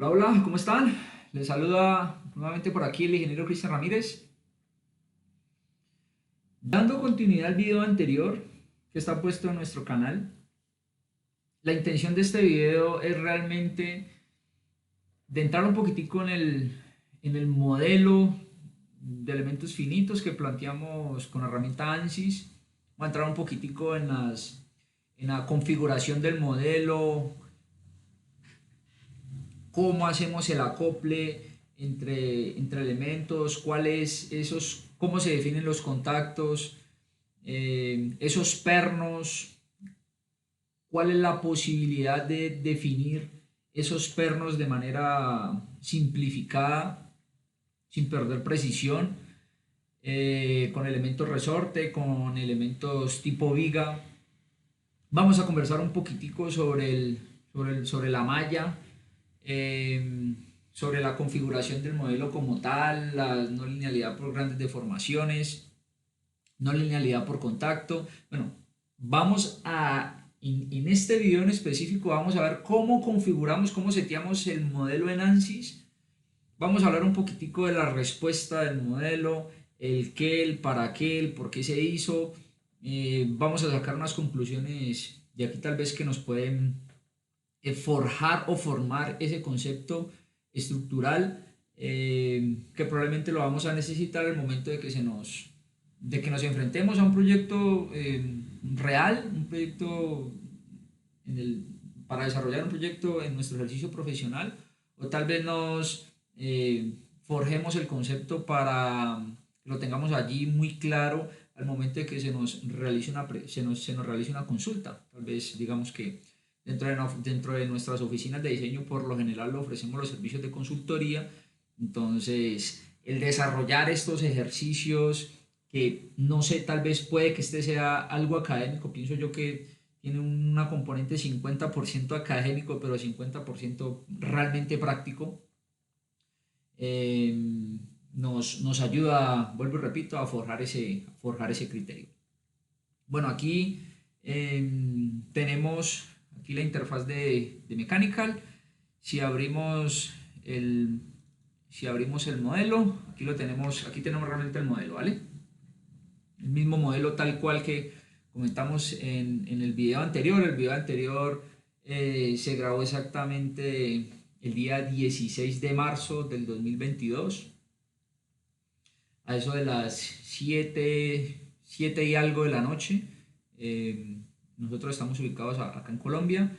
Hola, hola, ¿cómo están? Les saluda nuevamente por aquí el ingeniero Cristian Ramírez. Dando continuidad al video anterior que está puesto en nuestro canal, la intención de este video es realmente de entrar un poquitico en el modelo de elementos finitos que planteamos con la herramienta ANSYS. Voy a entrar un poquitico en la configuración del modelo, cómo hacemos el acople entre elementos, cuáles esos, cómo se definen los contactos, esos pernos, cuál es la posibilidad de definir esos pernos de manera simplificada, sin perder precisión, con elementos resorte, con elementos tipo viga. Vamos a conversar un poquitico sobre la malla, eh, sobre la configuración del modelo como tal, la no linealidad por grandes deformaciones, no linealidad por contacto. Bueno, en este video en específico vamos a ver cómo configuramos, cómo seteamos el modelo en ANSYS. Vamos a hablar un poquitico de la respuesta del modelo, el qué, el para qué, el por qué se hizo. Vamos a sacar unas conclusiones de aquí tal vez que nos pueden forjar o formar ese concepto estructural, que probablemente lo vamos a necesitar al momento de que nos enfrentemos a un proyecto real, un proyecto en el, para desarrollar un proyecto en nuestro ejercicio profesional, o tal vez nos forjemos el concepto para que lo tengamos allí muy claro al momento de que se nos realice una consulta. Tal vez digamos que dentro de nuestras oficinas de diseño por lo general ofrecemos los servicios de consultoría. Entonces, el desarrollar estos ejercicios que no sé, tal vez puede que este sea algo académico, pienso yo que tiene una componente 50% académico, pero 50% realmente práctico, eh, nos ayuda, vuelvo y repito, a forjar ese criterio. Bueno, aquí tenemos aquí la interfaz de Mechanical. Si abrimos el, si abrimos el modelo, aquí tenemos realmente el modelo, ¿vale? El mismo modelo tal cual que comentamos en el video anterior. El video anterior se grabó exactamente el día 16 de marzo del 2022, a eso de las 7 y algo de la noche. Eh, Nosotros estamos ubicados acá en Colombia.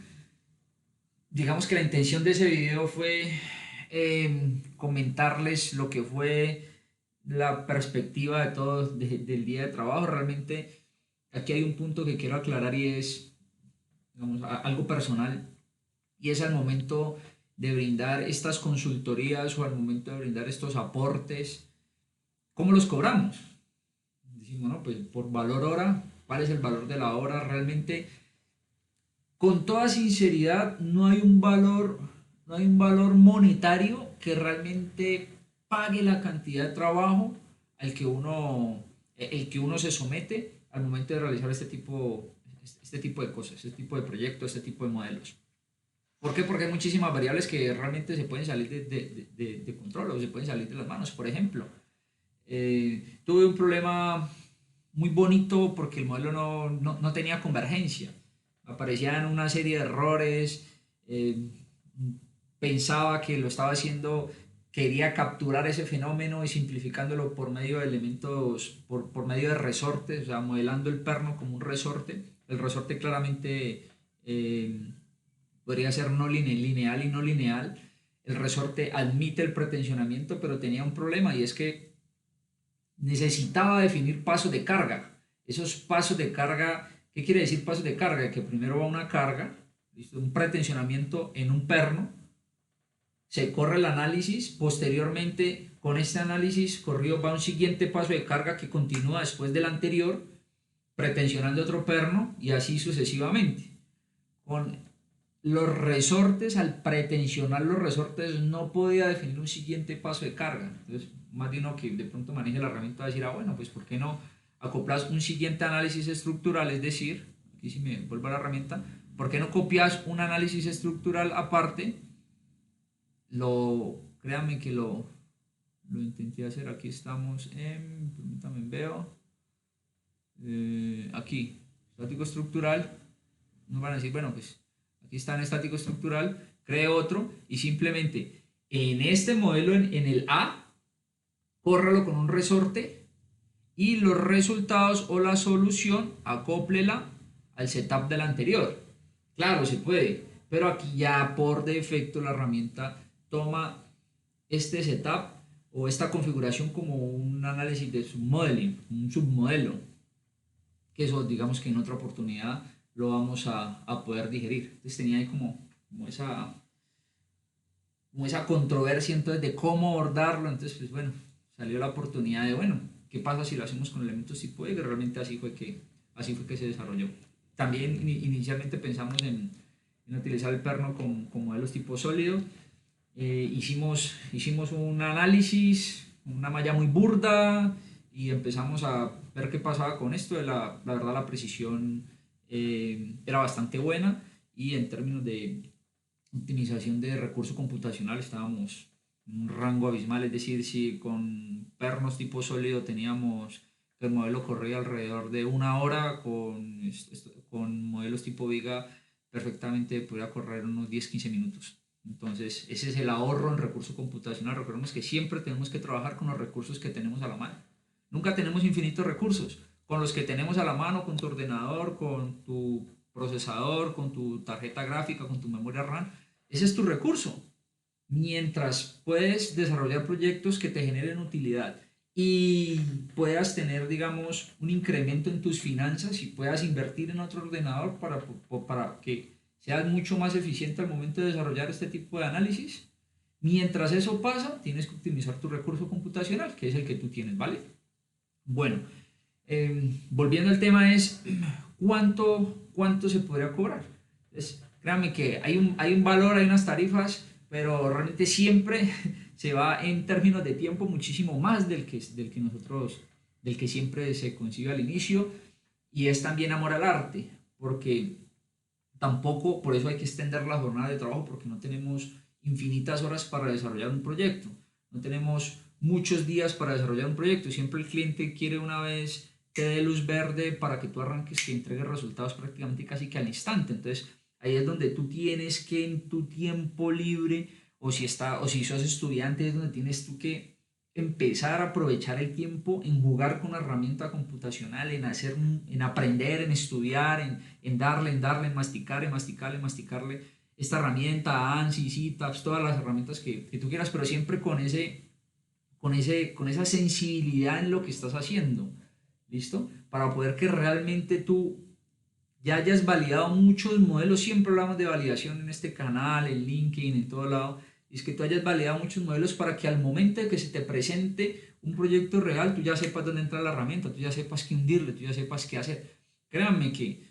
Digamos que la intención de ese video fue comentarles lo que fue la perspectiva del día de trabajo. Realmente aquí hay un punto que quiero aclarar y es, digamos, algo personal, y es al momento de brindar estas consultorías o al momento de brindar estos aportes, ¿cómo los cobramos? Decimos, no, pues por valor hora. ¿Cuál es el valor de la hora? Realmente, con toda sinceridad, no hay un valor monetario que realmente pague la cantidad de trabajo el que uno se somete al momento de realizar este tipo de cosas, este tipo de proyectos, este tipo de modelos. ¿Por qué? Porque hay muchísimas variables que realmente se pueden salir de control o se pueden salir de las manos. Por ejemplo, tuve un problema muy bonito porque el modelo no tenía convergencia. Aparecían una serie de errores. Pensaba que lo estaba haciendo, quería capturar ese fenómeno y simplificándolo por medio de elementos, por medio de resortes, o sea, modelando el perno como un resorte. El resorte claramente podría ser no lineal y no lineal. El resorte admite el pretensionamiento, pero tenía un problema, y es que necesitaba definir pasos de carga. Esos pasos de carga, ¿qué quiere decir pasos de carga? Que primero va una carga, ¿listo? Un pretensionamiento en un perno, se corre el análisis, posteriormente con este análisis corrido va un siguiente paso de carga que continúa después del anterior, pretensionando otro perno, y así sucesivamente. Con los resortes, al pretensionar los resortes, no podía definir un siguiente paso de carga. Entonces, más de uno que de pronto maneje la herramienta va a decir, bueno, pues ¿por qué no acoplas un siguiente análisis estructural? Es decir, aquí si me vuelvo a la herramienta, ¿por qué no copias un análisis estructural aparte, Créanme que lo intenté hacer. Aquí estamos permítame, veo. Aquí, estático estructural. Nos van a decir, bueno, pues aquí está en estático estructural, cree otro y simplemente en este modelo, en el A, córralo con un resorte y los resultados o la solución acóplela al setup del anterior. Claro, se puede, pero aquí ya por defecto la herramienta toma este setup o esta configuración como un análisis de submodeling, un submodelo, que eso digamos que en otra oportunidad lo vamos a poder digerir. Entonces tenía ahí como esa controversia entonces de cómo abordarlo. Entonces pues bueno, salió la oportunidad de bueno, ¿qué pasa si lo hacemos con elementos tipo Y? Que realmente así fue que se desarrolló. También inicialmente pensamos en utilizar el perno con modelos tipo sólido. Hicimos un análisis, una malla muy burda y empezamos a ver qué pasaba con esto. La verdad la precisión era bastante buena y en términos de optimización de recurso computacional estábamos en un rango abismal, es decir, si con pernos tipo sólido teníamos que el modelo corría alrededor de una hora, con modelos tipo Viga perfectamente podría correr unos 10-15 minutos. Entonces, ese es el ahorro en recurso computacional. Recordemos que siempre tenemos que trabajar con los recursos que tenemos a la mano. Nunca tenemos infinitos recursos. Con los que tenemos a la mano, con tu ordenador, con tu procesador, con tu tarjeta gráfica, con tu memoria RAM, ese es tu recurso. Mientras puedes desarrollar proyectos que te generen utilidad y puedas tener, digamos, un incremento en tus finanzas y puedas invertir en otro ordenador para que seas mucho más eficiente al momento de desarrollar este tipo de análisis. Mientras eso pasa, tienes que optimizar tu recurso computacional, que es el que tú tienes, ¿vale? Bueno, volviendo al tema es cuánto se podría cobrar. Entonces, créanme que hay un valor, hay unas tarifas, pero realmente siempre se va en términos de tiempo muchísimo más del que siempre se concibe al inicio, y es también amor al arte, porque tampoco, por eso hay que extender la jornada de trabajo, porque no tenemos infinitas horas para desarrollar un proyecto, no tenemos muchos días para desarrollar un proyecto, siempre el cliente quiere una vez te dé luz verde para que tú arranques, que entregues resultados prácticamente casi que al instante. Entonces ahí es donde tú tienes que en tu tiempo libre, o si sos estudiante, es donde tienes tú que empezar a aprovechar el tiempo en jugar con una herramienta computacional, en aprender, en estudiar, en masticar, en masticarle esta herramienta, ANSYS, CITAPS, todas las herramientas que tú quieras, pero siempre con esa sensibilidad en lo que estás haciendo, ¿listo? Para poder que realmente tú ya hayas validado muchos modelos. Siempre hablamos de validación en este canal, en LinkedIn, en todo lado. Y es que tú hayas validado muchos modelos para que al momento de que se te presente un proyecto real, tú ya sepas dónde entra la herramienta, tú ya sepas qué hundirle, tú ya sepas qué hacer. Créanme que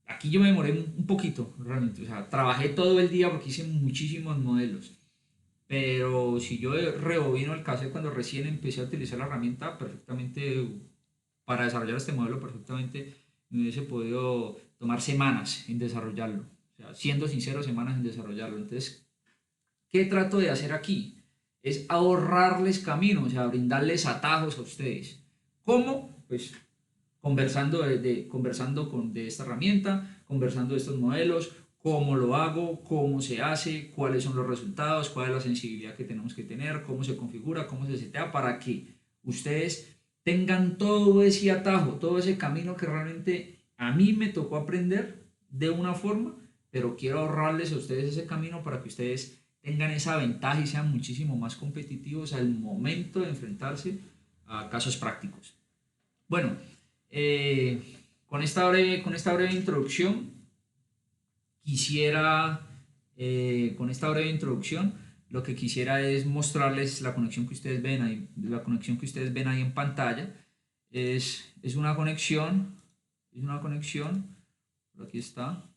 aquí yo me demoré un poquito, realmente. O sea, trabajé todo el día porque hice muchísimos modelos. Pero si yo rebobino el caso de cuando recién empecé a utilizar la herramienta, perfectamente para desarrollar este modelo, perfectamente me hubiese podido tomar semanas en desarrollarlo. O sea, siendo sincero, semanas en desarrollarlo. Entonces, ¿qué trato de hacer aquí? Es ahorrarles camino, o sea, brindarles atajos a ustedes. ¿Cómo? Pues conversando de esta herramienta, conversando de estos modelos, cómo lo hago, cómo se hace, cuáles son los resultados, cuál es la sensibilidad que tenemos que tener, cómo se configura, cómo se setea, para que ustedes tengan todo ese atajo, todo ese camino que realmente a mí me tocó aprender de una forma, pero quiero ahorrarles a ustedes ese camino para que ustedes tengan esa ventaja y sean muchísimo más competitivos al momento de enfrentarse a casos prácticos. Bueno, eh, con esta breve introducción, quisiera, con esta breve introducción, lo que quisiera es mostrarles la conexión que ustedes ven ahí, la conexión que ustedes ven ahí en pantalla. Es una conexión, por aquí está,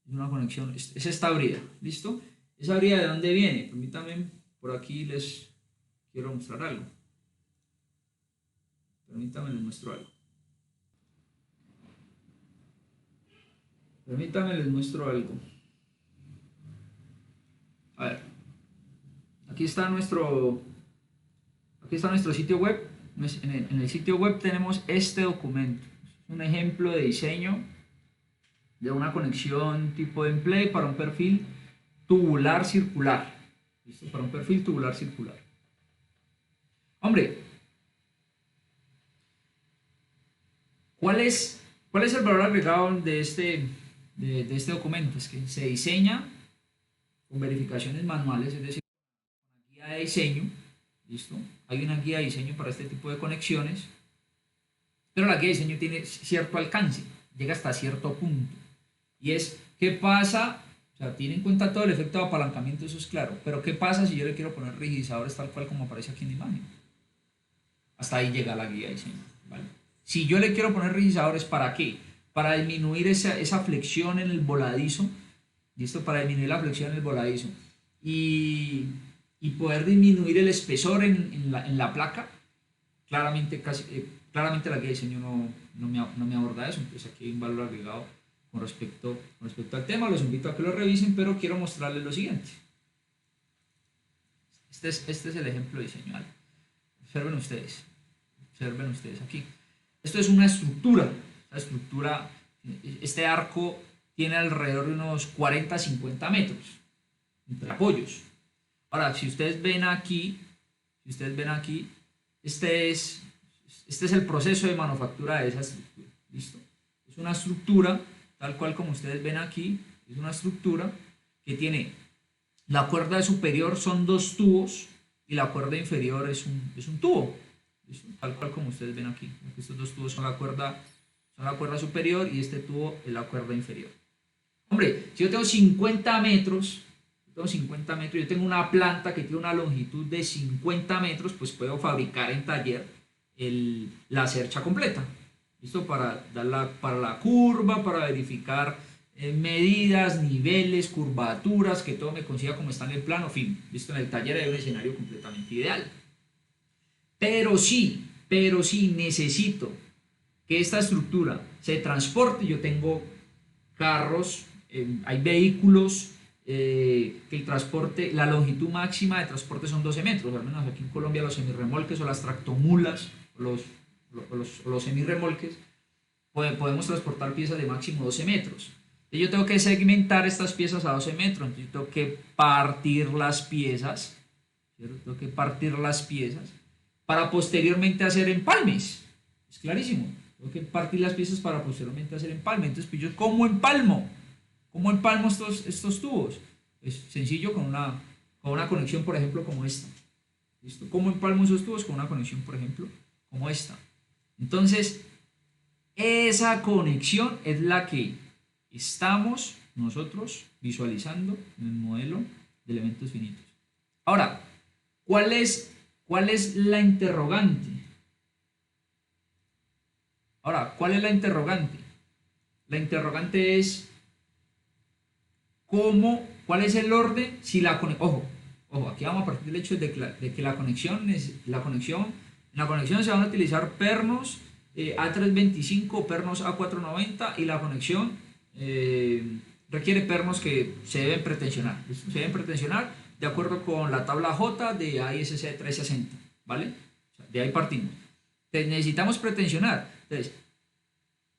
es una conexión, es esta brida, ¿listo? ¿Esa brida de dónde viene? Permítanme, por aquí les quiero mostrar algo. Permítanme, les muestro algo. Permítanme, les muestro algo. aquí está nuestro sitio web. En el sitio web tenemos este documento. Es un ejemplo de diseño de una conexión tipo Emplay para un perfil tubular circular. ¿Listo? Para un perfil tubular circular. Hombre, ¿cuál es el valor agregado de este documento? Es que se diseña con verificaciones manuales, es decir, una guía de diseño. ¿Listo? Hay una guía de diseño para este tipo de conexiones, pero la guía de diseño tiene cierto alcance, llega hasta cierto punto. Y es, ¿qué pasa? O sea, tiene en cuenta todo el efecto de apalancamiento, eso es claro, pero ¿qué pasa si yo le quiero poner rigidizadores tal cual como aparece aquí en la imagen? Hasta ahí llega la guía de diseño, ¿vale? Si yo le quiero poner rigidizadores, ¿para qué? Para disminuir esa flexión en el voladizo, ¿listo? Para disminuir la flexión en el voladizo y poder disminuir el espesor en la placa. Claramente, claramente la guía de diseño no me aborda eso, entonces aquí hay un valor agregado con respecto al tema. Los invito a que lo revisen, pero quiero mostrarles lo siguiente. Este es el ejemplo de diseño, ¿vale? Observen ustedes aquí. Esto es una estructura. La estructura, este arco tiene alrededor de unos 40-50 metros entre apoyos. Ahora, si ustedes ven aquí, este es el proceso de manufactura de esa estructura. ¿Listo? Es una estructura, tal cual como ustedes ven aquí, es una estructura que tiene la cuerda superior son 2 tubos y la cuerda inferior es un tubo. ¿Listo? Tal cual como ustedes ven aquí. Estos 2 tubos son la cuerda superior y este tubo es la cuerda inferior. Hombre, si yo tengo 50 metros, yo tengo una planta que tiene una longitud de 50 metros, pues puedo fabricar en taller la cercha completa. ¿Listo? Para la curva, para verificar medidas, niveles, curvaturas, que todo me consiga como está en el plano, fin. ¿Listo? En el taller hay un escenario completamente ideal. Pero sí necesito que esta estructura se transporte. Yo tengo carros, hay vehículos que el transporte, la longitud máxima de transporte son 12 metros, al menos aquí en Colombia los semirremolques o las tractomulas, los semirremolques, podemos transportar piezas de máximo 12 metros. Y yo tengo que segmentar estas piezas a 12 metros, entonces yo tengo que partir las piezas, ¿cierto? Tengo que partir las piezas para posteriormente hacer empalmes, es clarísimo. Tengo que partir las piezas para posteriormente hacer empalme. Entonces, pues yo, ¿cómo empalmo estos tubos? Es sencillo, con una conexión, por ejemplo, como esta. ¿Listo? ¿Cómo empalmo esos tubos? Con una conexión, por ejemplo, como esta. Entonces, esa conexión es la que estamos nosotros visualizando en el modelo de elementos finitos. Ahora, ¿cuál es la interrogante? Ahora, ¿cuál es la interrogante? La interrogante es ¿cuál es el orden? Si la ojo, aquí vamos a partir del hecho de que la conexión se van a utilizar pernos A325, pernos A490 y la conexión requiere pernos que se deben pretensionar. Se deben pretensionar de acuerdo con la tabla J de AISC 360, ¿vale? O sea, de ahí partimos. Entonces, necesitamos pretensionar. Entonces,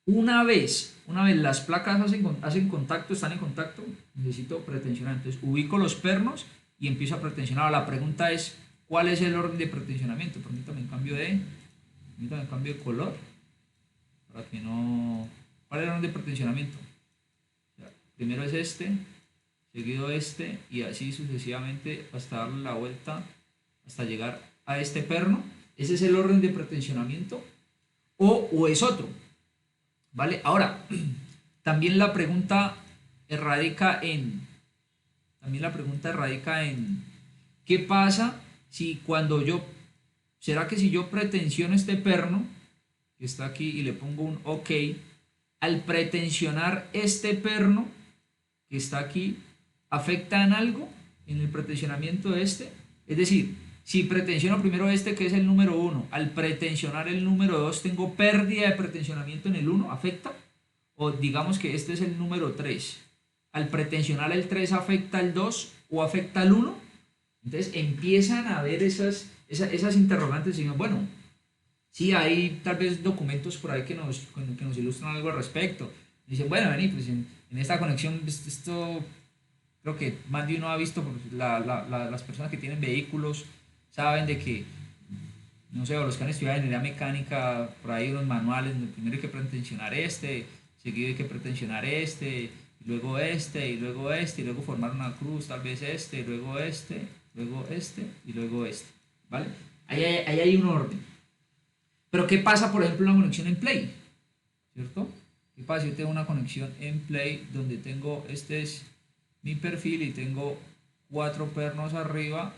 una vez las placas hacen contacto, están en contacto, necesito pretensionar. Entonces, ubico los pernos y empiezo a pretensionar. La pregunta es, ¿cuál es el orden de pretensionamiento? Permítame un cambio de color para que no... ¿Cuál es el orden de pretensionamiento? O sea, primero es este, seguido este y así sucesivamente hasta darle la vuelta hasta llegar a este perno. ¿Ese es el orden de pretensionamiento o es otro? ¿Vale? Ahora, también la pregunta radica en ¿qué pasa si será que si yo pretensiono este perno que está aquí y le pongo un OK, al pretensionar este perno que está aquí, afecta en algo en el pretensionamiento de este? Es decir, si pretensiono primero este que es el número 1, al pretensionar el número 2 tengo pérdida de pretensionamiento en el 1, ¿afecta? O digamos que este es el número 3, al pretensionar el 3 afecta el 2 o afecta el 1. Entonces empiezan a ver esas interrogantes y dicen, bueno, sí, hay tal vez documentos por ahí que nos ilustran algo al respecto. Dicen, bueno, vení, pues en esta conexión, pues, esto creo que más de uno ha visto, pues, las personas que tienen vehículos saben de que, no sé, o los que han estudiado ingeniería mecánica, por ahí unos manuales, donde primero hay que pretensionar este, seguido hay que pretensionar este, y luego este, y luego este, y luego formar una cruz, tal vez este, y luego este, luego este, y luego este, ¿vale? Ahí hay un orden. Pero ¿qué pasa, por ejemplo, en una conexión en Play? ¿Cierto? ¿Qué pasa si yo tengo una conexión en Play donde tengo, este es mi perfil y tengo 4 pernos arriba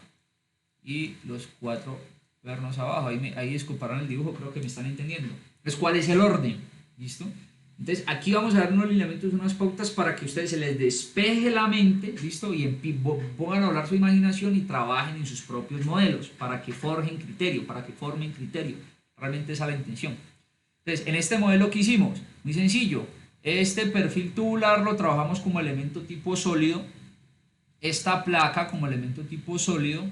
y los 4 pernos abajo? Ahí disculparán el dibujo, creo que me están entendiendo. Entonces, ¿cuál es el orden? ¿Listo? Entonces, aquí vamos a dar unos lineamientos, unas pautas para que a ustedes se les despeje la mente, ¿listo? Y pongan a hablar su imaginación y trabajen en sus propios modelos para que forjen criterio, para que formen criterio. Realmente esa es la intención. Entonces, en este modelo que hicimos, muy sencillo, este perfil tubular lo trabajamos como elemento tipo sólido, esta placa como elemento tipo sólido,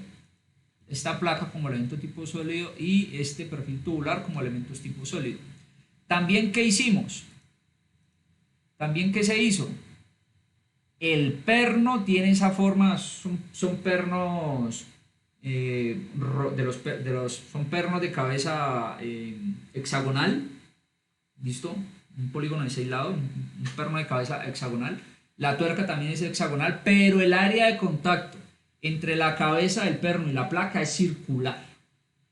esta placa como elemento tipo sólido y este perfil tubular como elementos tipo sólido. También, ¿qué hicimos? También, ¿qué se hizo? El perno tiene esa forma, son pernos son pernos de cabeza hexagonal, ¿listo? Un polígono de 6 lados, un perno de cabeza hexagonal. La tuerca también es hexagonal, pero el área de contacto entre la cabeza del perno y la placa es circular.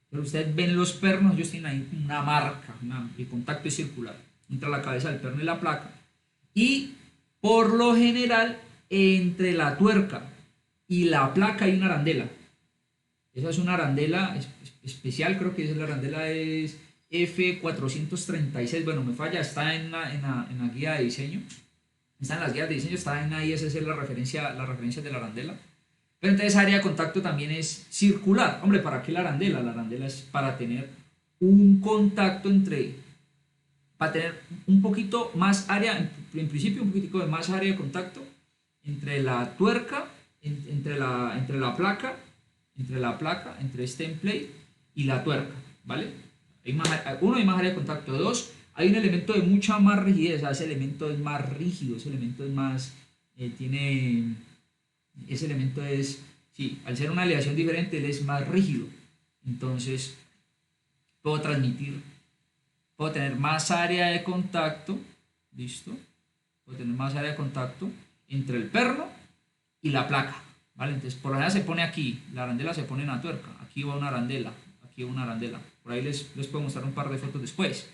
Pero ustedes ven los pernos, ellos tienen ahí una marca, el contacto es circular entre la cabeza del perno y la placa. Y por lo general, entre la tuerca y la placa hay una arandela. Esa es una arandela especial, creo que la arandela es F436. Bueno, me falla, está en la guía de diseño. Está en las guías de diseño, está en ISS la referencia de la arandela. Pero entonces área de contacto también es circular. Hombre, ¿para qué la arandela? La arandela es para tener un contacto para tener un poquito más área, en principio un poquitico de más área de contacto entre la tuerca, entre la placa, entre este template y la tuerca, ¿vale? Hay más área de contacto. Dos, hay un elemento de mucha más rigidez, o sea, ese elemento es más rígido, ese elemento es más, ese elemento es, sí, al ser una aleación diferente, él es más rígido. Entonces, puedo tener más área de contacto, ¿listo? Puedo tener más área de contacto entre el perno y la placa, ¿vale? Entonces, por lo general se pone aquí, la arandela se pone en la tuerca, aquí va una arandela, aquí va una arandela. Por ahí les puedo mostrar un par de fotos después.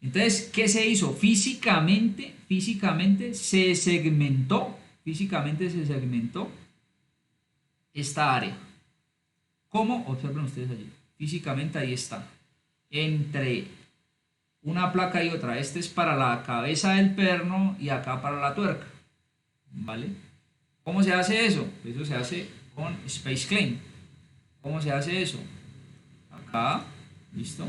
Entonces, ¿qué se hizo? Físicamente se segmentó esta área. ¿Cómo? Observen ustedes allí. Físicamente ahí está. Entre una placa y otra. Este es para la cabeza del perno y acá para la tuerca. ¿Vale? ¿Cómo se hace eso? Eso se hace con Space Claim. ¿Cómo se hace eso? Acá, ¿listo?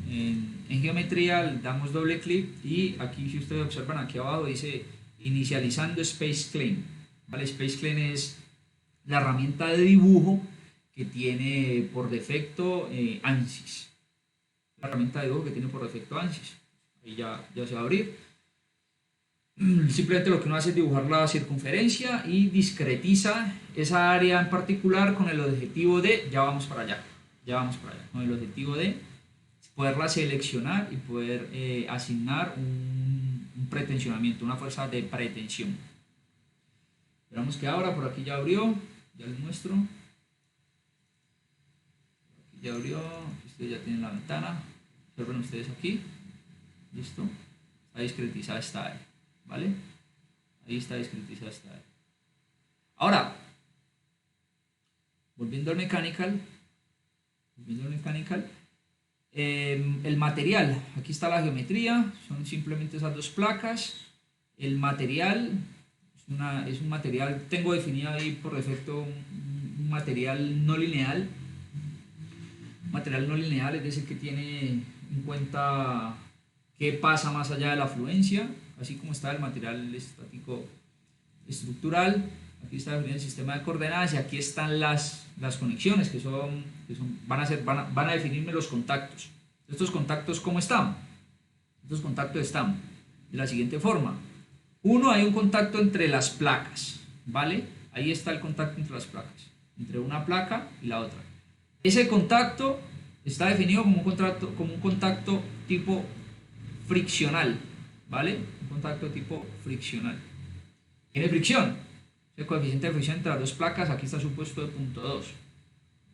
En geometría le damos doble clic y aquí, si ustedes observan aquí abajo, dice inicializando Space Claim. ¿Vale? Space Claim es la herramienta de dibujo que tiene por defecto ANSYS. La herramienta de dibujo que tiene por defecto ANSYS. Ahí ya se va a abrir. Simplemente lo que uno hace es dibujar la circunferencia y discretiza esa área en particular con el objetivo de, ya vamos para allá, con el objetivo de poderla seleccionar y poder asignar un pretensionamiento, una fuerza de pretensión. Esperamos que ahora, por aquí ya abrió, ya les muestro. Aquí ya abrió, ustedes ya tienen la ventana, observen ustedes aquí, listo, está discretizada esta área, ¿vale? Ahí está discretizada esta área. Ahora, volviendo al mechanical, el material, aquí está la geometría, son simplemente esas dos placas. El material es un material, tengo definido ahí por defecto un material no lineal. Material no lineal, es decir, que tiene en cuenta qué pasa más allá de la fluencia, así como está el material estático estructural. Aquí está definido el sistema de coordenadas y aquí están las conexiones van a definirme los contactos. Estos contactos, ¿cómo están? Estos contactos están de la siguiente forma. Uno, hay un contacto entre las placas, ¿vale? Ahí está el contacto entre las placas, entre una placa y la otra. Ese contacto está definido como un contacto tipo friccional, ¿vale? Un contacto tipo friccional. Tiene fricción. El coeficiente de fricción entre las dos placas aquí está supuesto de 0.2.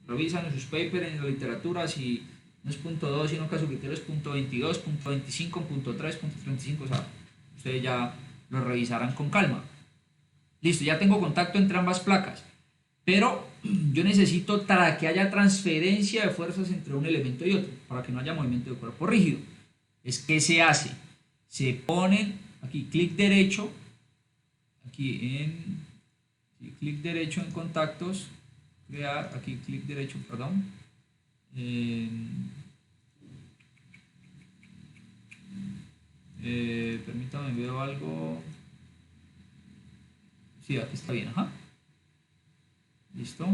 Revisan en sus papers, en la literatura, si no es 0.2, sino que su criterio es 0.22, 0.25, 0.3, 0.35, o sea, ustedes ya lo revisarán con calma. Listo, ya tengo contacto entre ambas placas, pero yo necesito para que haya transferencia de fuerzas entre un elemento y otro, para que no haya movimiento de cuerpo rígido. ¿Qué se hace? Se ponen aquí clic derecho, clic derecho en contactos, crear, aquí clic derecho, perdón, permítame, veo algo, sí, aquí está bien, ajá, listo,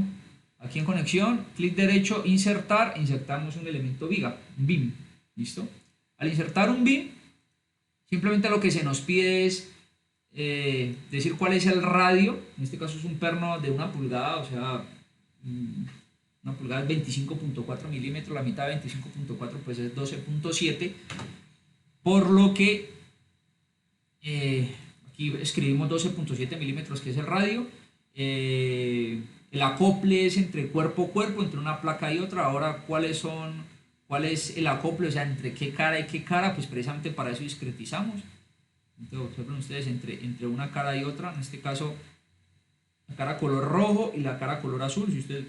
aquí en conexión, clic derecho, insertamos un elemento viga, un BIM, listo, al insertar un BIM, simplemente lo que se nos pide es decir cuál es el radio, en este caso es un perno de 1 pulgada, o sea, 1 pulgada es 25.4 milímetros, la mitad de 25.4 pues es 12.7, por lo que aquí escribimos 12.7 milímetros que es el radio, el acople es entre cuerpo a cuerpo, entre una placa y otra. Ahora, ¿cuál es el acople? O sea, entre qué cara y qué cara, pues precisamente para eso discretizamos. Entonces, observen ustedes entre una cara y otra, en este caso la cara color rojo y la cara color azul. Si ustedes,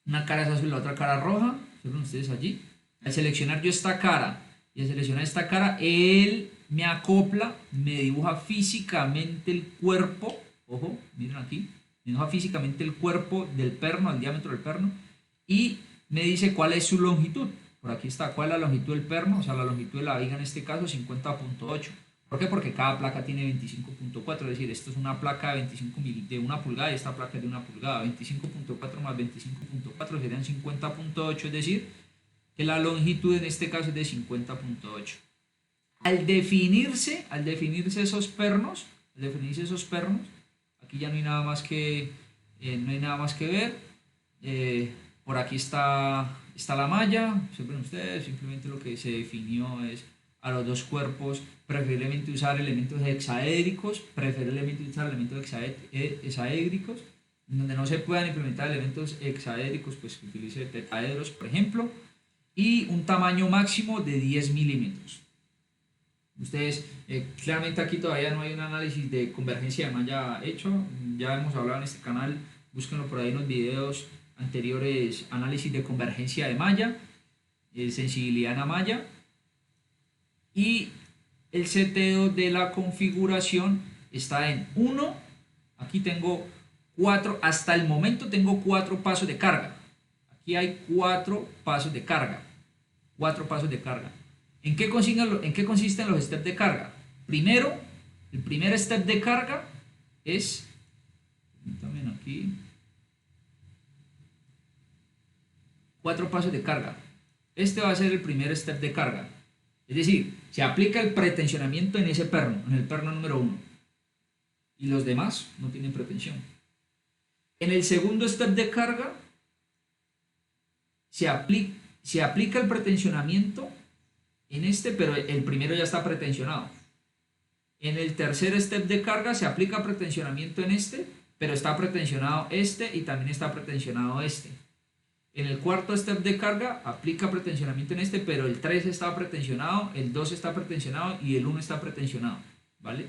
una cara es azul y la otra cara roja, observen ustedes allí. Al seleccionar yo esta cara y al seleccionar esta cara, él me acopla, me dibuja físicamente el cuerpo, ojo, miren aquí, me dibuja físicamente el cuerpo del perno, el diámetro del perno, y me dice cuál es su longitud. Por aquí está, ¿cuál es la longitud del perno? O sea, la longitud de la viga en este caso 50.8. ¿Por qué? Porque cada placa tiene 25.4, es decir, esto es una placa de 1 pulgada y esta placa es de 1 pulgada. 25.4 más 25.4 serían 50.8, es decir, que la longitud en este caso es de 50.8. Al definirse esos pernos, aquí ya no hay nada más que, ver. Por aquí está la malla, sepan ustedes, simplemente lo que se definió es a los dos cuerpos, preferiblemente usar elementos hexaédricos, donde no se puedan implementar elementos hexaédricos, pues que utilice tetaedros, por ejemplo, y un tamaño máximo de 10 milímetros. Ustedes, claramente aquí todavía no hay un análisis de convergencia de malla hecho, ya hemos hablado en este canal, búsquenlo por ahí en los videos anteriores, análisis de convergencia de malla, sensibilidad en la malla, y el seteo de la configuración está en 1, aquí tengo 4, hasta el momento tengo 4 pasos de carga, aquí hay 4 pasos de carga, ¿En qué consisten los steps de carga? Primero, el primer step de carga es, también aquí, 4 pasos de carga. Este va a ser el primer step de carga. Es decir, se aplica el pretensionamiento en ese perno, en el perno número 1. Y los demás no tienen pretensión. En el segundo step de carga, se aplica el pretensionamiento en este, pero el primero ya está pretensionado. En el tercer step de carga se aplica pretensionamiento en este, pero está pretensionado este y también está pretensionado este. En el cuarto step de carga aplica pretensionamiento en este, pero el 3 está pretensionado, el 2 está pretensionado y el 1 está pretensionado, ¿vale?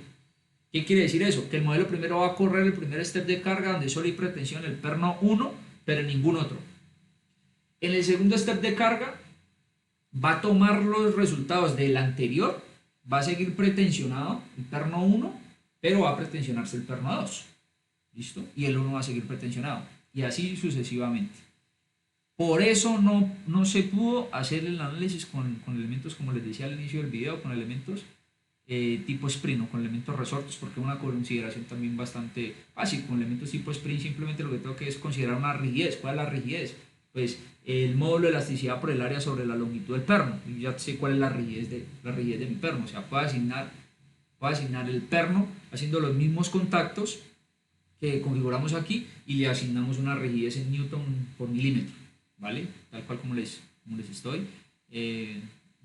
¿Qué quiere decir eso? Que el modelo primero va a correr el primer step de carga donde solo hay pretensión el perno 1, pero en ningún otro. En el segundo step de carga va a tomar los resultados del anterior, va a seguir pretensionado el perno 1, pero va a pretensionarse el perno 2. ¿Listo? Y el 1 va a seguir pretensionado. Y así sucesivamente. Por eso no se pudo hacer el análisis con elementos, como les decía al inicio del video, con elementos tipo sprint o con elementos resortes, porque es una consideración también bastante fácil. Con elementos tipo sprint simplemente lo que tengo que es considerar una rigidez. ¿Cuál es la rigidez? Pues el módulo de elasticidad por el área sobre la longitud del perno. Y ya sé cuál es la rigidez de mi perno. O sea, puedo asignar el perno haciendo los mismos contactos que configuramos aquí y le asignamos una rigidez en newton por milímetro, ¿vale? Tal cual como les estoy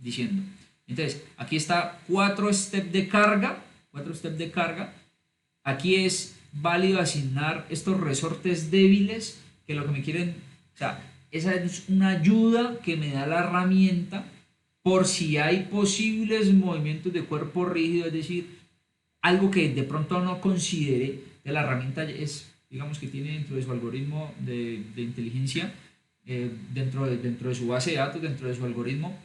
diciendo. Entonces, aquí está 4 steps de carga, 4 steps de carga. Aquí es válido asignar estos resortes débiles que lo que me quieren, o sea, esa es una ayuda que me da la herramienta por si hay posibles movimientos de cuerpo rígido, es decir, algo que de pronto no considere que la herramienta es, digamos que tiene dentro de su algoritmo de inteligencia, dentro de su base de datos, dentro de su algoritmo,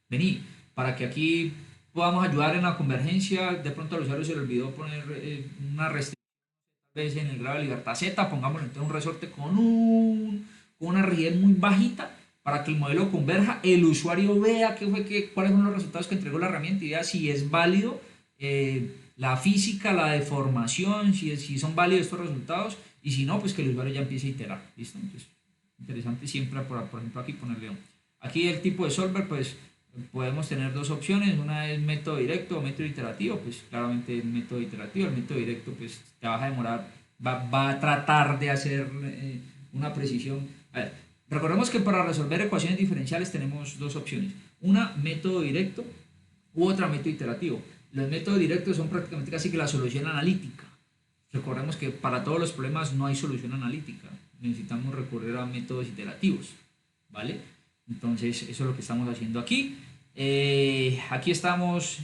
vení, para que aquí podamos ayudar en la convergencia. De pronto al usuario se le olvidó poner una restricción en el grado de libertad Z, pongámosle entonces un resorte con una rigidez muy bajita para que el modelo converja, el usuario vea cuáles son los resultados que entregó la herramienta y vea si es válido la física, la deformación, si son válidos estos resultados, y si no, pues que el usuario ya empiece a iterar. ¿Listo? Entonces, interesante siempre, por ejemplo, aquí ponerle un. Aquí el tipo de solver, pues podemos tener dos opciones, una es método directo o método iterativo. Pues claramente el método iterativo, el método directo pues te vas a demorar, va a tratar de hacer una precisión. A ver, recordemos que para resolver ecuaciones diferenciales tenemos dos opciones, una método directo u otra método iterativo. Los métodos directos son prácticamente casi que la solución analítica. Recordemos que para todos los problemas no hay solución analítica, necesitamos recurrir a métodos iterativos, ¿vale? Entonces, eso es lo que estamos haciendo aquí. Aquí estamos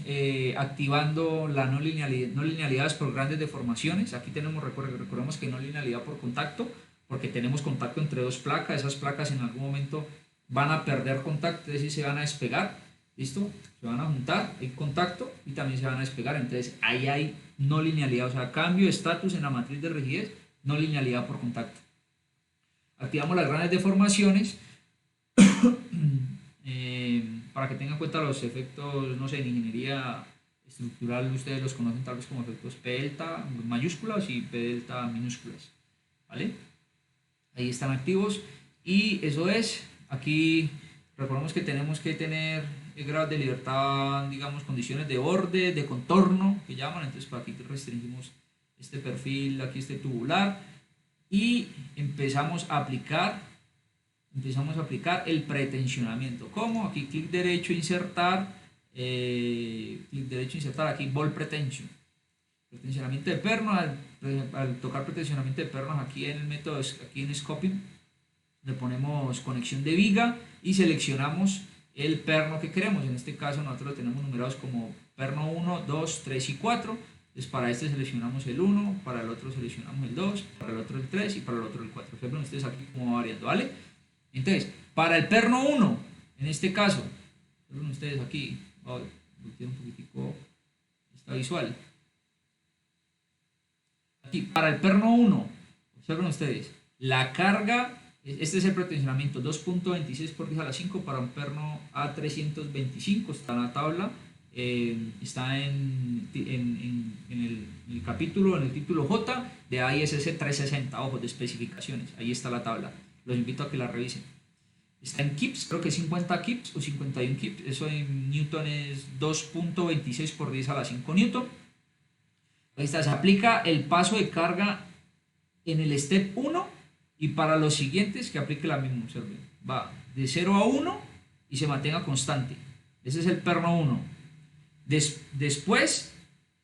activando la no linealidades por grandes deformaciones. Aquí recordemos que no linealidad por contacto, porque tenemos contacto entre dos placas. Esas placas en algún momento van a perder contacto, es decir, se van a despegar. ¿Listo? Se van a juntar, hay contacto y también se van a despegar. Entonces, ahí hay no linealidad, o sea, cambio de estatus en la matriz de rigidez, no linealidad por contacto. Activamos las grandes deformaciones. Para que tengan en cuenta los efectos, no sé, en ingeniería estructural ustedes los conocen tal vez como efectos P delta mayúsculas y P delta minúsculas, ¿vale? Ahí están activos y eso es, aquí recordemos que tenemos que tener grados de libertad, digamos, condiciones de borde, de contorno, que llaman, entonces por aquí restringimos este perfil, aquí este tubular y empezamos a aplicar el pretensionamiento. ¿Cómo? Aquí clic derecho, insertar, aquí ball pretension. Pretensionamiento de pernos, al tocar pretensionamiento de pernos aquí en el método, aquí en scoping, le ponemos conexión de viga y seleccionamos el perno que queremos. En este caso nosotros lo tenemos numerados como perno 1, 2, 3 y 4. Entonces para este seleccionamos el 1, para el otro seleccionamos el 2, para el otro el 3 y para el otro el 4. Fíjense ustedes aquí cómo va variando, ¿vale? Entonces, para el perno 1, en este caso, observen ustedes aquí, voy a un poquitico esta visual. Aquí, para el perno 1, observen ustedes, la carga, este es el pretensionamiento 2.26 por 10 a la 5 para un perno A325, está en la tabla, está en el capítulo, en el título J de AISC 360, ojos de especificaciones, ahí está la tabla. Los invito a que la revisen. Está en kips, creo que 50 kips o 51 kips. Eso en newton es 2.26 por 10 a la 5 newton. Ahí está, se aplica el paso de carga en el step 1 y para los siguientes que aplique la misma. Observen. Va de 0 a 1 y se mantenga constante. Ese es el perno 1. Después,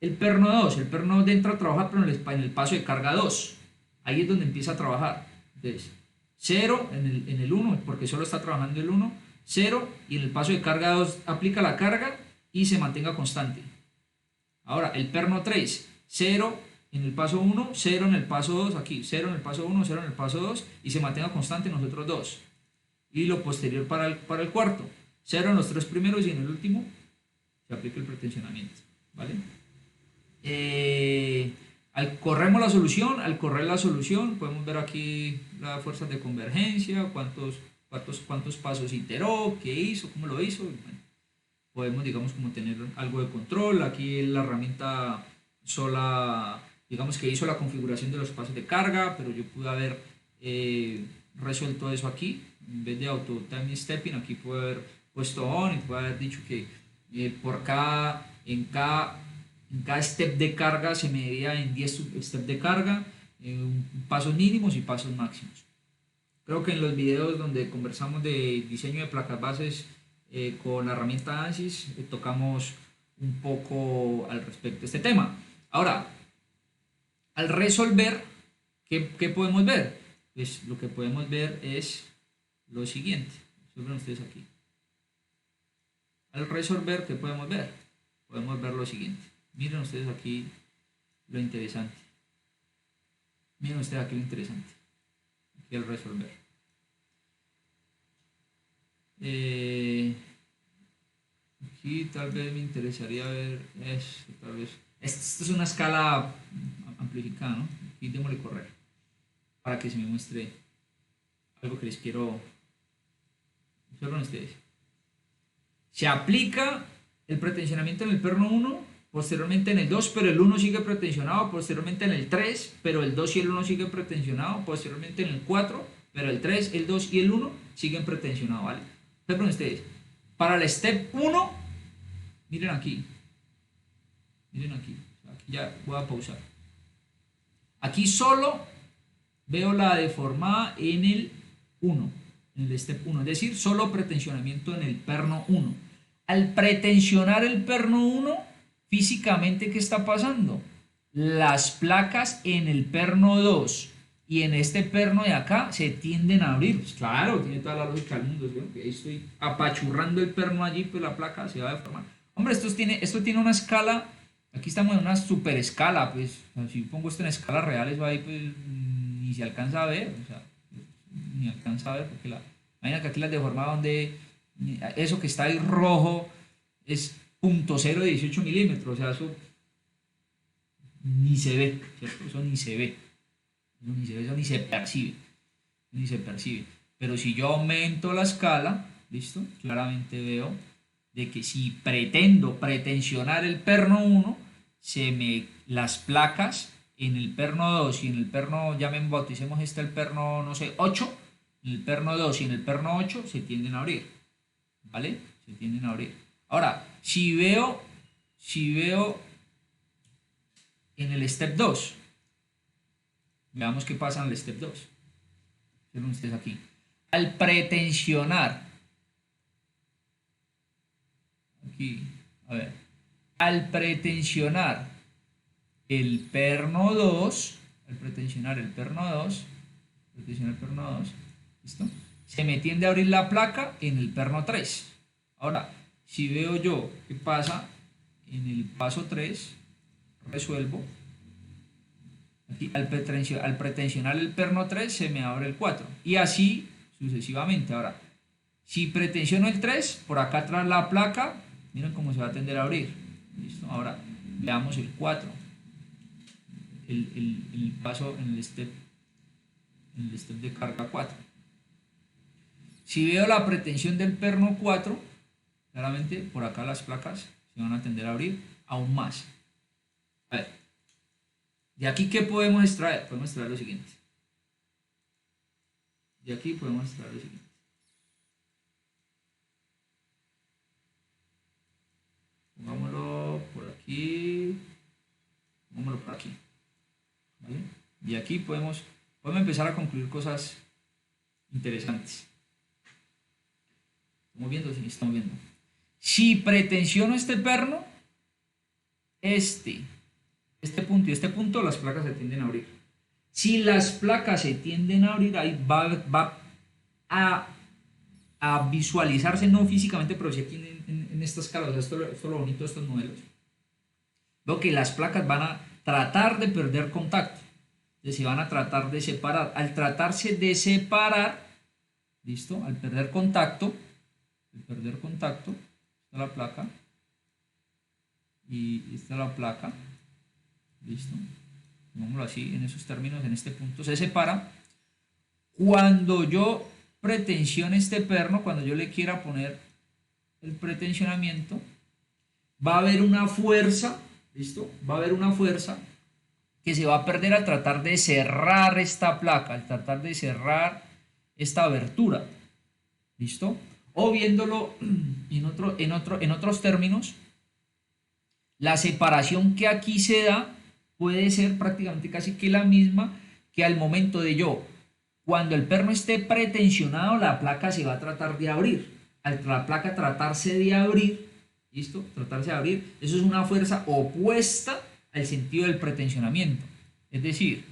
el perno 2. El perno 2 entra a trabajar pero en el paso de carga 2. Ahí es donde empieza a trabajar. Entonces, 0 en el 1, porque solo está trabajando el 1, 0, y en el paso de carga 2 aplica la carga y se mantenga constante. Ahora, el perno 3, 0 en el paso 1, 0 en el paso 2, aquí, 0 en el paso 1, 0 en el paso 2, y se mantenga constante en los otros dos. Y lo posterior para el cuarto, 0 en los tres primeros y en el último se aplica el pretensionamiento, ¿vale? Al correr la solución, podemos ver aquí las fuerzas de convergencia, cuántos pasos iteró, qué hizo, cómo lo hizo. Bueno, podemos, digamos, como tener algo de control. Aquí la herramienta sola, digamos que hizo la configuración de los pasos de carga, pero yo pude haber resuelto eso aquí. En vez de auto time stepping, aquí pude haber puesto on y pude haber dicho que por en cada step de carga se medía en 10 steps de carga, pasos mínimos y pasos máximos. Creo que en los videos donde conversamos de diseño de placas bases con la herramienta ANSYS tocamos un poco al respecto de este tema. Ahora, al resolver, ¿qué podemos ver? Pues lo que podemos ver es lo siguiente. Observen ustedes aquí. Al resolver, ¿qué podemos ver? Podemos ver lo siguiente. Miren ustedes aquí lo interesante. Miren ustedes aquí lo interesante. Aquí al resolver. Aquí tal vez me interesaría ver esto, tal vez. Esto es una escala amplificada, ¿no? Aquí démosle correr para que se me muestre algo que les quiero. Observen ustedes. Se aplica el pretensionamiento en el perno 1, posteriormente en el 2, pero el 1 sigue pretensionado, posteriormente en el 3, pero el 2 y el 1 siguen pretensionados, posteriormente en el 4, pero el 3, el 2 y el 1 siguen pretensionados, ¿vale? Observen ustedes. Para el step 1, miren aquí. Miren aquí. Aquí ya voy a pausar. Aquí solo veo la deformada en el 1, en el step 1, es decir, solo pretensionamiento en el perno 1. Al pretensionar el perno 1, físicamente, ¿qué está pasando? Las placas en el perno 2 y en este perno de acá se tienden a abrir. Pues claro, tiene toda la lógica del mundo. ¿Sí? Ahí estoy apachurrando el perno allí, pues la placa se va a deformar. Hombre, esto tiene una escala. Aquí estamos en una super escala. Pues si pongo esto en escala real, eso ahí pues ni se alcanza a ver. O sea, ni alcanza a ver porque imagina que aquí las deformadas donde eso que está ahí rojo es 0.018 milímetros, o sea, eso ni se ve, ¿cierto? Eso ni se ve, eso ni se percibe, ni se percibe. Pero si yo aumento la escala, ¿listo? Claramente veo de que si pretendo pretensionar el perno 1, las placas en el perno 2 y en el perno, ya me bauticemos el perno, no sé, 8, en el perno 2 y en el perno 8 se tienden a abrir. ¿Vale? Se tienden a abrir. Ahora, si veo en el step 2, veamos qué pasa en el step 2. Miren ustedes aquí. Al pretensionar, aquí, a ver, al pretensionar el perno 2, ¿listo? Se me tiende a abrir la placa en el perno 3. Ahora, si veo yo qué pasa en el paso 3, resuelvo. Aquí, al pretensionar el perno 3, se me abre el 4. Y así sucesivamente. Ahora, si pretensiono el 3, por acá atrás la placa, miren cómo se va a tender a abrir. ¿Listo? Ahora, veamos el 4. El paso en el step de carga 4. Si veo la pretensión del perno 4, claramente por acá las placas se van a tender a abrir aún más. A ver, de aquí, ¿qué podemos extraer? Podemos extraer lo siguiente. De aquí podemos extraer lo siguiente. Pongámoslo por aquí. Pongámoslo por aquí. ¿Vale? Y aquí podemos empezar a concluir cosas interesantes. ¿Estamos viendo? Sí, estamos viendo. Si pretensiono este perno, este punto y este punto, las placas se tienden a abrir. Si las placas se tienden a abrir, ahí va a visualizarse, no físicamente, pero sí aquí en esta escala. O sea, esto es lo bonito de estos modelos. Veo que las placas van a tratar de perder contacto. Entonces se van a tratar de separar. Al tratarse de separar, ¿listo? Al perder contacto, está la placa y esta es la placa, ¿listo? Pongámoslo así, en esos términos, en este punto se separa. Cuando yo pretensione este perno, cuando yo le quiera poner el pretensionamiento, va a haber una fuerza, ¿listo? Va a haber una fuerza que se va a perder al tratar de cerrar esta placa, al tratar de cerrar esta abertura, ¿listo? O viéndolo en otros términos, la separación que aquí se da puede ser prácticamente casi que la misma que al momento de yo, cuando el perno esté pretensionado, la placa se va a tratar de abrir. Al la placa tratarse de abrir, ¿listo? Tratarse de abrir, eso es una fuerza opuesta al sentido del pretensionamiento. Es decir,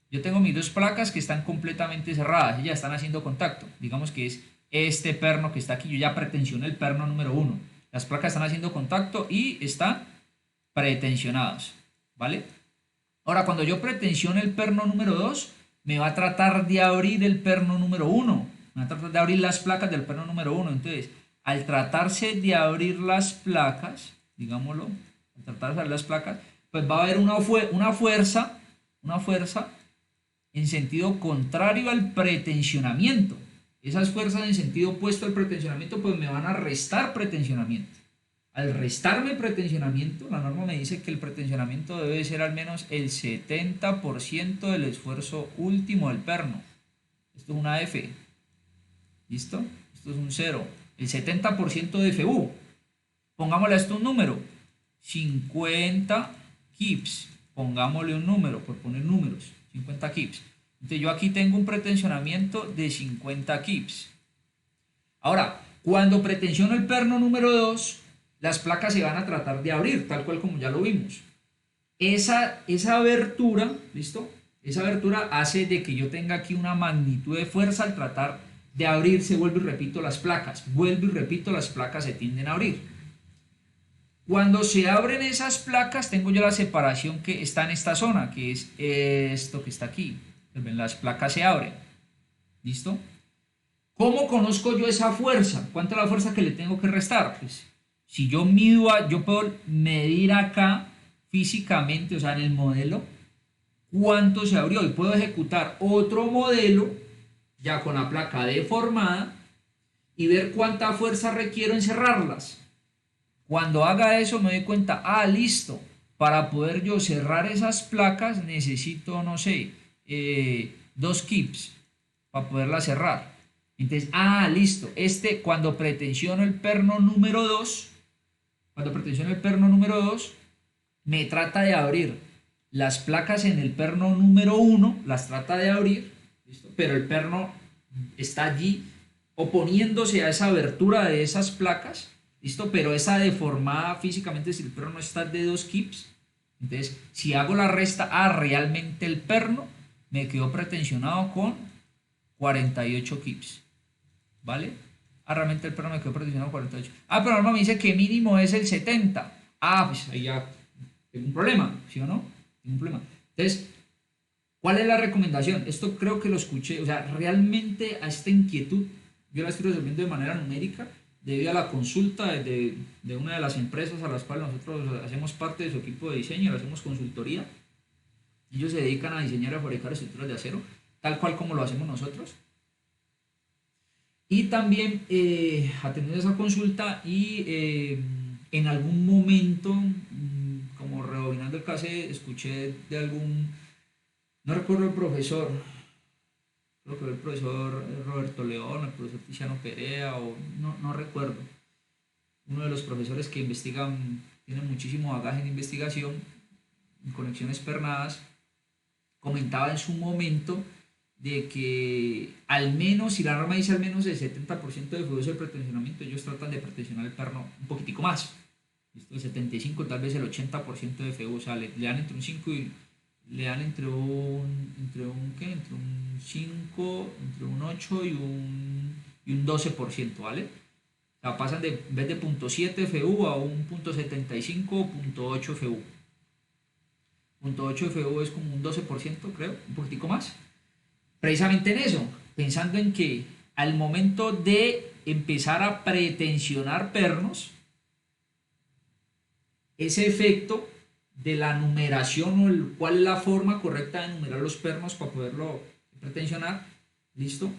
yo tengo mis dos placas que están completamente cerradas y ya están haciendo contacto. Digamos que es este perno que está aquí, yo ya pretensioné el perno número 1. Las placas están haciendo contacto y están pretensionadas, ¿vale? Ahora, cuando yo pretensione el perno número 2, me va a tratar de abrir el perno número 1. Me va a tratar de abrir las placas del perno número 1. Entonces, al tratarse de abrir las placas, digámoslo, al tratarse de abrir las placas, pues va a haber una fuerza en sentido contrario al pretensionamiento. Esas fuerzas en sentido opuesto al pretensionamiento pues me van a restar pretensionamiento. Al restarme pretensionamiento, la norma me dice que el pretensionamiento debe ser al menos el 70% del esfuerzo último del perno. Esto es una F. ¿Listo? Esto es un 0. El 70% de FU. Pongámosle a esto un número. 50 kips. Pongámosle un número, por poner números. 50 kips. Entonces yo aquí tengo un pretensionamiento de 50 kips. Ahora, cuando pretensiono el perno número 2, las placas se van a tratar de abrir, tal cual como ya lo vimos. Esa abertura, ¿listo? Esa abertura hace de que yo tenga aquí una magnitud de fuerza al tratar de abrirse, vuelvo y repito, las placas. Vuelvo y repito, las placas se tienden a abrir. Cuando se abren esas placas, tengo yo la separación que está en esta zona, que es esto que está aquí. Las placas se abren. ¿Listo? ¿Cómo conozco yo esa fuerza? ¿Cuánta es la fuerza que le tengo que restar? Pues si yo mido, yo puedo medir acá físicamente, o sea, en el modelo, cuánto se abrió y puedo ejecutar otro modelo ya con la placa deformada y ver cuánta fuerza requiero en cerrarlas. Cuando haga eso me doy cuenta, listo, para poder yo cerrar esas placas necesito, no sé, 2 kips para poderlas cerrar. Entonces, listo, cuando pretensiono el perno número 2, me trata de abrir las placas en el perno número 1, las trata de abrir, ¿listo? Pero el perno está allí oponiéndose a esa abertura de esas placas, ¿listo? Pero esa deformada físicamente, si el perno está de 2 kips, entonces si hago la resta, realmente el perno me quedó pretensionado con 48 kips, ¿vale? Realmente el perno me quedó pretensionado con 48. Pero norma me dice que mínimo es el 70. Pues ahí ya tengo un problema, ¿sí o no? Tengo un problema. Entonces, ¿cuál es la recomendación? Esto creo que lo escuché, o sea, realmente a esta inquietud yo la estoy resolviendo de manera numérica debido a la consulta de una de las empresas a las cuales nosotros hacemos parte de su equipo de diseño, le hacemos consultoría. Ellos se dedican a diseñar y a fabricar estructuras de acero, tal cual como lo hacemos nosotros. Y también atendiendo esa consulta y en algún momento, como rebobinando el cassette, escuché de algún, no recuerdo el profesor, creo que era el profesor Roberto León, el profesor Tiziano Perea, o no recuerdo, uno de los profesores que investigan, tienen muchísimo bagaje en investigación, en conexiones pernadas, comentaba en su momento de que al menos, si la norma dice al menos el 70% de FU es el pretensionamiento, ellos tratan de pretensionar el perno un poquitico más. ¿Listo? El 75, tal vez el 80% de FU, o sea, le dan entre un 5 y le dan entre un 5, entre un 8 y un 12%, ¿vale? O sea, pasan en vez de 0.7 FU a un 0.75 o 0.8 FU. 0.8 FU es como un 12%, creo, un poquitico más. Precisamente en eso, pensando en que al momento de empezar a pretensionar pernos, ese efecto de la numeración o cuál es la forma correcta de numerar los pernos para poderlo pretensionar, ¿listo?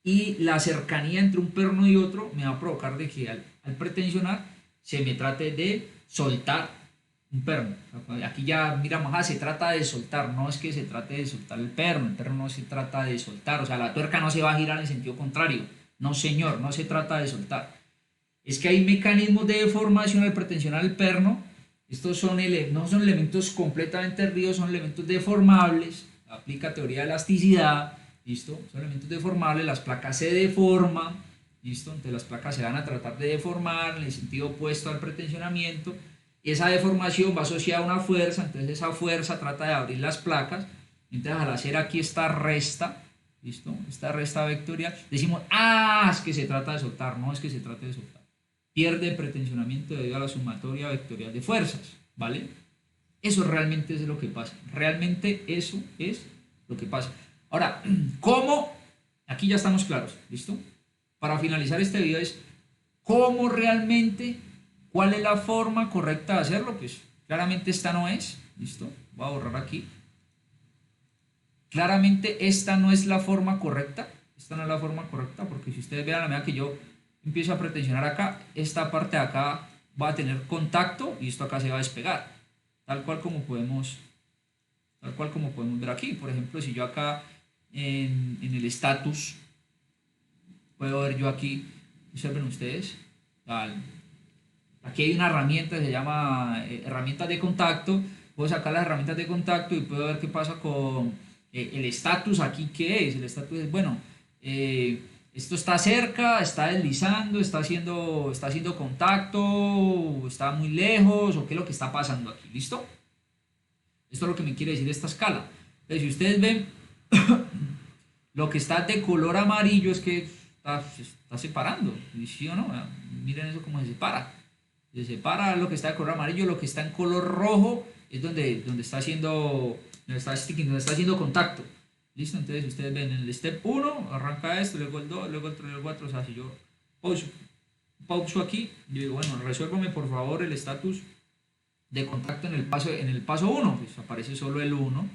y la cercanía entre un perno y otro me va a provocar de que al pretensionar se me trate de soltar un perno. Aquí ya miramos, se trata de soltar, no es que se trate de soltar el perno no se trata de soltar, o sea, la tuerca no se va a girar en sentido contrario, no señor, no se trata de soltar. Es que hay mecanismos de deformación al pretensionar el perno, estos no son elementos completamente rígidos, son elementos deformables, aplica teoría de elasticidad, ¿listo? Son elementos deformables, las placas se deforman, ¿listo? Entonces las placas se van a tratar de deformar en el sentido opuesto al pretensionamiento, y esa deformación va asociada a una fuerza, entonces esa fuerza trata de abrir las placas, entonces al hacer aquí esta resta, ¿listo? Esta resta vectorial, decimos, es que se trata de soltar, no es que se trate de soltar. Pierde pretensionamiento debido a la sumatoria vectorial de fuerzas, ¿vale? Eso realmente es lo que pasa, realmente eso es lo que pasa. Ahora, ¿cómo? Aquí ya estamos claros, ¿listo? Para finalizar este video es, ¿cómo realmente? ¿Cuál es la forma correcta de hacerlo? Pues claramente esta no es, ¿listo? Voy a borrar aquí. Claramente esta no es la forma correcta, esta no es la forma correcta, porque si ustedes vean la medida que yo empiezo a pretensionar acá, esta parte de acá va a tener contacto y esto acá se va a despegar, tal cual como podemos ver aquí. Por ejemplo, si yo acá en el estatus puedo ver yo aquí, observen ustedes, aquí hay una herramienta que se llama herramientas de contacto, puedo sacar las herramientas de contacto y puedo ver qué pasa con el estatus aquí. ¿Qué es? El estatus es, bueno, esto está cerca, está deslizando, está haciendo contacto, está muy lejos, o qué es lo que está pasando aquí, ¿listo? Esto es lo que me quiere decir esta escala. Entonces, si ustedes ven, lo que está de color amarillo es que se está separando, ¿sí o no? Miren eso cómo se separa. Se separa lo que está de color amarillo, lo que está en color rojo es donde está haciendo contacto. ¿Listo? Entonces ustedes ven en el step 1, arranca esto, luego el 2, luego el 3, el 4, o sea, si yo pauso aquí, yo digo, bueno, resuélvame por favor el estatus de contacto en el paso 1, pues aparece solo el 1.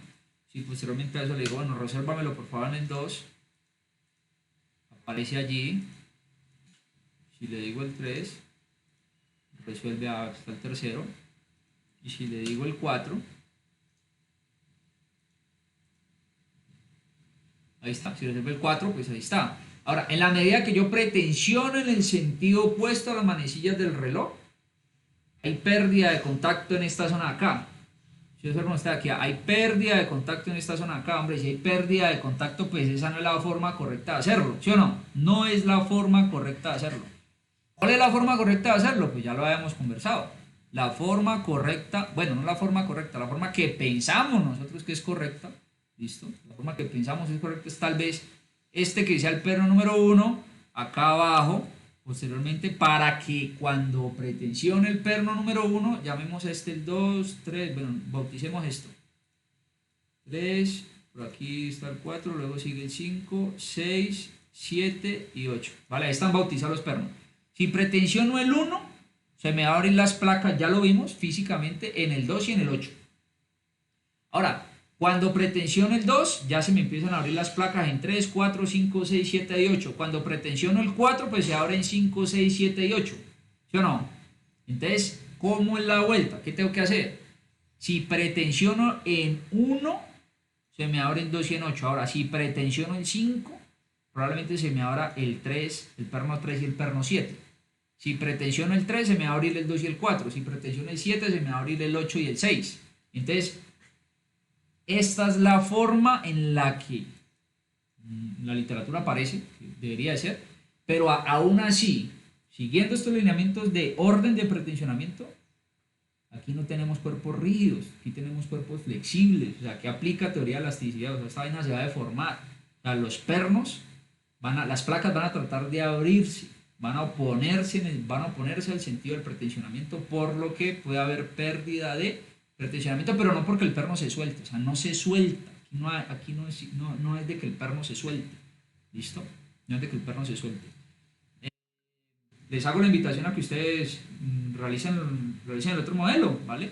Si posteriormente a eso le digo, bueno, resuélvamelo por favor en el 2, aparece allí. Si le digo el 3, resuelve hasta el tercero. Y si le digo el 4, ahí está. Si resuelve el 4, pues ahí está. Ahora, en la medida que yo pretensiono en el sentido opuesto a las manecillas del reloj, hay pérdida de contacto en esta zona de acá. Si observan ustedes aquí, hay pérdida de contacto en esta zona de acá. Hombre, si hay pérdida de contacto, pues esa no es la forma correcta de hacerlo, ¿sí o no? No es la forma correcta de hacerlo. ¿Cuál es la forma correcta de hacerlo? Pues ya lo habíamos conversado. La forma correcta, bueno, no la forma correcta, la forma que pensamos nosotros que es correcta, ¿listo? La forma que pensamos es correcta es tal vez que sea el perno número 1, acá abajo, posteriormente, para que cuando pretensione el perno número 1, llamemos el 2, 3, bueno, bauticemos esto. 3, por aquí está el 4, luego sigue el 5, 6, 7 y 8. Vale, ahí están bautizados los pernos. Si pretensiono el 1, se me van a abrir las placas, ya lo vimos físicamente, en el 2 y en el 8. Ahora, cuando pretensiono el 2, ya se me empiezan a abrir las placas en 3, 4, 5, 6, 7 y 8. Cuando pretensiono el 4, pues se abren 5, 6, 7 y 8. ¿Sí o no? Entonces, ¿cómo es la vuelta? ¿Qué tengo que hacer? Si pretensiono en 1, se me abren 2 y en 8. Ahora, si pretensiono en 5, probablemente se me abra el 3, el perno 3 y el perno 7. Si pretensiono el 3, se me va a abrir el 2 y el 4. Si pretensiono el 7, se me va a abrir el 8 y el 6. Entonces, esta es la forma en la que la literatura aparece, que debería de ser, pero aún así, siguiendo estos lineamientos de orden de pretensionamiento, aquí no tenemos cuerpos rígidos, aquí tenemos cuerpos flexibles, o sea, que aplica teoría de elasticidad, o sea, esta vaina se va a deformar. O sea, los pernos, las placas van a tratar de abrirse, van a oponerse al sentido del pretensionamiento, por lo que puede haber pérdida de pretensionamiento, pero no porque el perno se suelte, o sea, no se suelta, aquí no es de que el perno se suelte, ¿listo? No es de que el perno se suelte. Les hago la invitación a que ustedes realicen el otro modelo, ¿vale?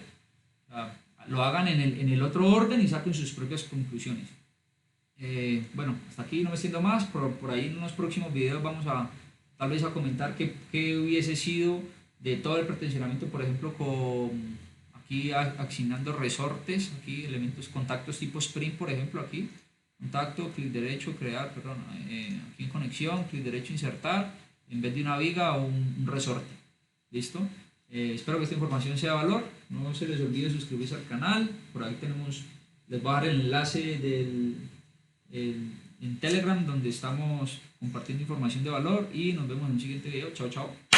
O sea, lo hagan en el otro orden y saquen sus propias conclusiones. Bueno, hasta aquí no me extiendo más, por ahí en unos próximos videos vamos a tal vez a comentar qué hubiese sido de todo el pretensionamiento, por ejemplo, con aquí asignando resortes, aquí elementos, contactos tipo sprint, por ejemplo, aquí, contacto, clic derecho, crear, perdón, aquí en conexión, clic derecho, insertar, en vez de una viga o un resorte. ¿Listo? Espero que esta información sea de valor. No se les olvide suscribirse al canal. Por ahí tenemos, les voy a dar el enlace en Telegram donde estamos compartiendo información de valor y nos vemos en un siguiente video. Chao, chao.